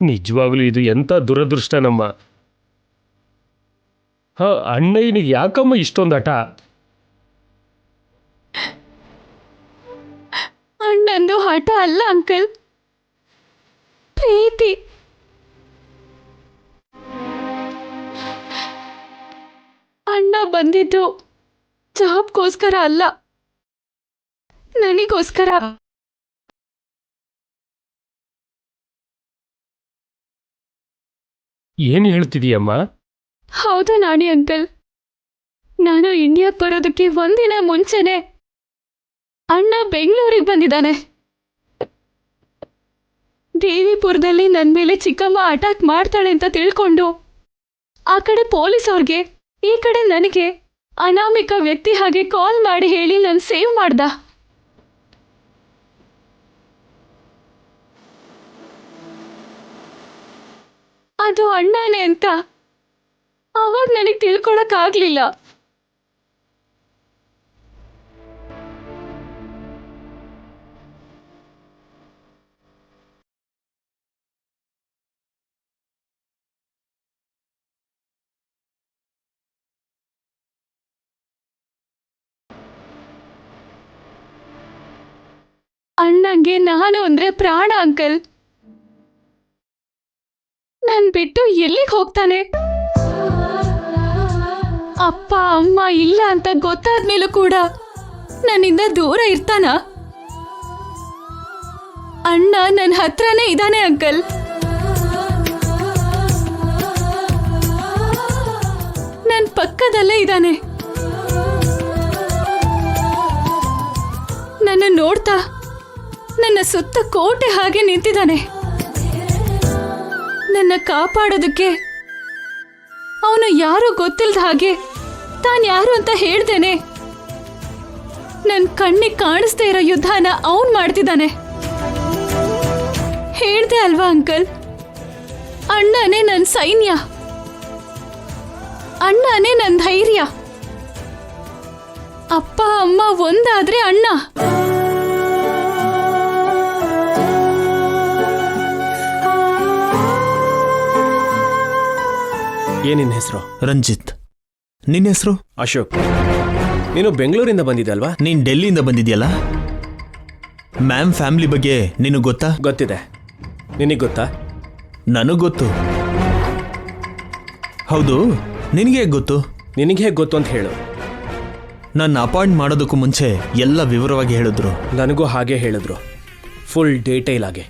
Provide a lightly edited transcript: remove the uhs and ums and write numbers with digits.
ನಿಜವಾಗ್ಲೂ ಇದು ಎಂಥ ದುರದೃಷ್ಟ ನಮ್ಮ. ಅಣ್ಣಯ್ಯನಿಗೆ ಯಾಕಮ್ಮ ಇಷ್ಟೊಂದು ಹಠ? ಅಣ್ಣಂದು ಹಠ ಅಲ್ಲ ಅಂಕಲ್, ಪ್ರೀತಿ. ಅಣ್ಣ ಬಂದಿದ್ದು ಜಾಬ್ಗೋಸ್ಕರ ಅಲ್ಲ, ನನಗೋಸ್ಕರ. ಏನು ಹೇಳ್ತಿದೀಯಮ್ಮ? ಹೌದು ನಾಣಿ ಅಂಕಲ್, ನಾನು ಇಂಡಿಯಾಕ್ಕೆ ಬರೋದಕ್ಕೆ ಒಂದಿನ ಮುಂಚೆನೆ ಅಣ್ಣ ಬೆಂಗಳೂರಿಗೆ ಬಂದಿದ್ದಾನೆ. ದೇವಿಪುರದಲ್ಲಿ ನನ್ನ ಮೇಲೆ ಚಿಕ್ಕಮ್ಮ ಅಟ್ಯಾಕ್ ಮಾಡ್ತಾಳೆ ಅಂತ ತಿಳ್ಕೊಂಡು ಆ ಕಡೆ ಪೊಲೀಸ್ ಅವ್ರಿಗೆ, ಈ ಕಡೆ ನನಗೆ ಅನಾಮಿಕ ವ್ಯಕ್ತಿ ಹಾಗೆ ಕಾಲ್ ಮಾಡಿ ಹೇಳಿ ನಾನು ಸೇವ್ ಮಾಡ್ದ. ಅದು ಅಣ್ಣನೇ ಅಂತ ಅವಾಗ ನನಗೆ ತಿಳ್ಕೊಳಕ್ಕಾಗ್ಲಿಲ್ಲ. ಅಣ್ಣಂಗೆ ನಾನು ಅಂದ್ರೆ ಪ್ರಾಣ ಅಂಕಲ್. ನನ್ ಬಿಟ್ಟು ಎಲ್ಲಿಗೆ ಹೋಗ್ತಾನೆ? ಅಪ್ಪ ಅಮ್ಮ ಇಲ್ಲ ಅಂತ ಗೊತ್ತಾದ್ಮೇಲೂ ಕೂಡ ನನ್ನಿಂದ ದೂರ ಇರ್ತಾನ? ಅಣ್ಣ ನನ್ನ ಹತ್ರನೇ ಇದ್ದಾನೆ ಅಂಕಲ್. ನನ್ನ ಪಕ್ಕದಲ್ಲೇ ಇದ್ದಾನೆ. ನನ್ನ ನೋಡ್ತಾ ನನ್ನ ಸುತ್ತ ಕೋಟೆ ಹಾಗೆ ನಿಂತಿದ್ದಾನೆ. ನನ್ನ ಕಾಪಾಡೋದಕ್ಕೆ ಅವನು ಯಾರು ಗೊತ್ತಿಲ್ಲದ ಹಾಗೆ ತಾನು ಯಾರು ಅಂತ ಹೇಳ್ದೇನೆ ನನ್ನ ಕಣ್ಣಿಗೆ ಕಾಣಿಸ್ದೇ ಇರೋ ಯುದ್ಧನ ಅವನು ಮಾಡ್ತಿದ್ದಾನೆ. ಹೇಳ್ದೆ ಅಲ್ವಾ ಅಂಕಲ್, ಅಣ್ಣನೇ ನನ್ನ ಸೈನ್ಯ, ಅಣ್ಣನೇ ನನ್ನ ಧೈರ್ಯ. ಅಪ್ಪ ಅಮ್ಮ ಒಂದಾದ್ರೆ ಅಣ್ಣ. ಏನಿನ್ ಹೆಸರು? ರಂಜಿತ್. ನಿನ್ನ ಹೆಸರು? ಅಶೋಕ್. ನೀನು ಬೆಂಗಳೂರಿಂದ ಬಂದಿದ್ದಲ್ವಾ? ನೀನ್ ಡೆಲ್ಲಿಯಿಂದ ಬಂದಿದ್ಯಲ್ಲ. ಮ್ಯಾಮ್ ಫ್ಯಾಮಿಲಿ ಬಗ್ಗೆ ನಿನಗೆ ಗೊತ್ತಾ? ಗೊತ್ತಿದೆ. ನಿನಗೆ ಗೊತ್ತಾ? ನನಗೆ ಗೊತ್ತು. ಹೌದು, ನಿನಗೆ ಗೊತ್ತು? ನಿನಗೆ ಹೇಗೆ ಗೊತ್ತು ಅಂತ ಹೇಳು. ನನ್ನ ಅಪಾಯಿಂಟ್ ಮಾಡೋದಕ್ಕೂ ಮುಂಚೆ ಎಲ್ಲ ವಿವರವಾಗಿ ಹೇಳಿದ್ರು. ನನಗೂ ಹಾಗೆ ಹೇಳಿದ್ರು, ಫುಲ್ ಡೀಟೇಲ್ ಆಗಿ.